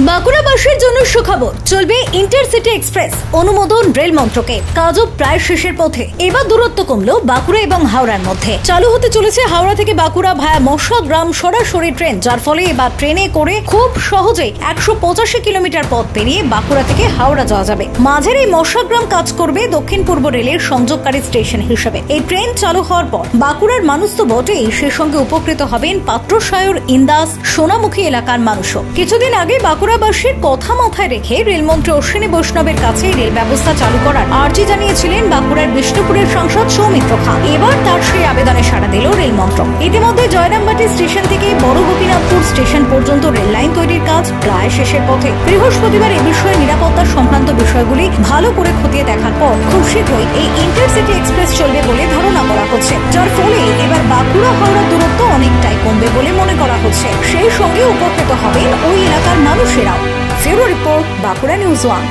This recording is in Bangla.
বাঁকুড়াবাসীর জন্য সুখবর, চলবে ইন্টারসিটি এক্সপ্রেস। অনুমোদন রেল মন্ত্রকে, কাজও প্রায় শেষের পথে। এবার দূরত্ব কমলো বাঁকুড়া এবং হাওড়ার মধ্যে। চালু হতে চলেছে হাওড়া থেকে বাঁকুড়া ভায়া মশাগ্রাম সরাসরি ট্রেন, যার ফলে এবার ট্রেনে করে খুব সহজেই 185 কিলোমিটার পথ পেরিয়ে বাঁকুড়া থেকে হাওড়া যাওয়া যাবে। মাঝের এই মশাগ্রাম কাজ করবে দক্ষিণ পূর্ব রেলের সংযোগকারী স্টেশন হিসেবে। এই ট্রেন চালু হওয়ার পর বাঁকুড়ার মানুষ তো বটেই, সে সঙ্গে উপকৃত হবেন পাত্রসায়র, ইন্দাস, সোনামুখী এলাকার মানুষও। কিছুদিন আগে বাঁকুড়াবাসীর কথা মাথায় রেখে রেলমন্ত্রী অশ্বিনী বৈষ্ণবের কাছে রেল ব্যবস্থা চালু করার আর্জি জানিয়েছিলেন বাঁকুড়ার বিষ্ণুপুরের সাংসদ সৌমিত্র খাঁ। এবার তার সেই আবেদনে সাড়া দিল রেলমন্ত্র। ইতিমধ্যে জয়রামবাটি স্টেশন থেকে বড় গোপীনাথপুর স্টেশন পর্যন্ত রেল লাইন তৈরির কাজ প্রায় শেষের পথে। বৃহস্পতিবার এ বিষয়ে নিরাপত্তা সংক্রান্ত বিষয়গুলি ভালো করে খতিয়ে দেখার পর খুব শীঘ্রই এই ইন্টারসিটি এক্সপ্রেস চলবে বলে ধারণা করা হচ্ছে, যার ফলে এবার বাঁকুড়া হাওড়ার দূরত্ব অনেকটাই কমবে বলে মনে করা হচ্ছে। সেই সঙ্গে উপকৃত হবেন ওই এলাকার মানুষেরাও। ফেরো রিপোর্ট, বাঁকুড়া নিউজ 1।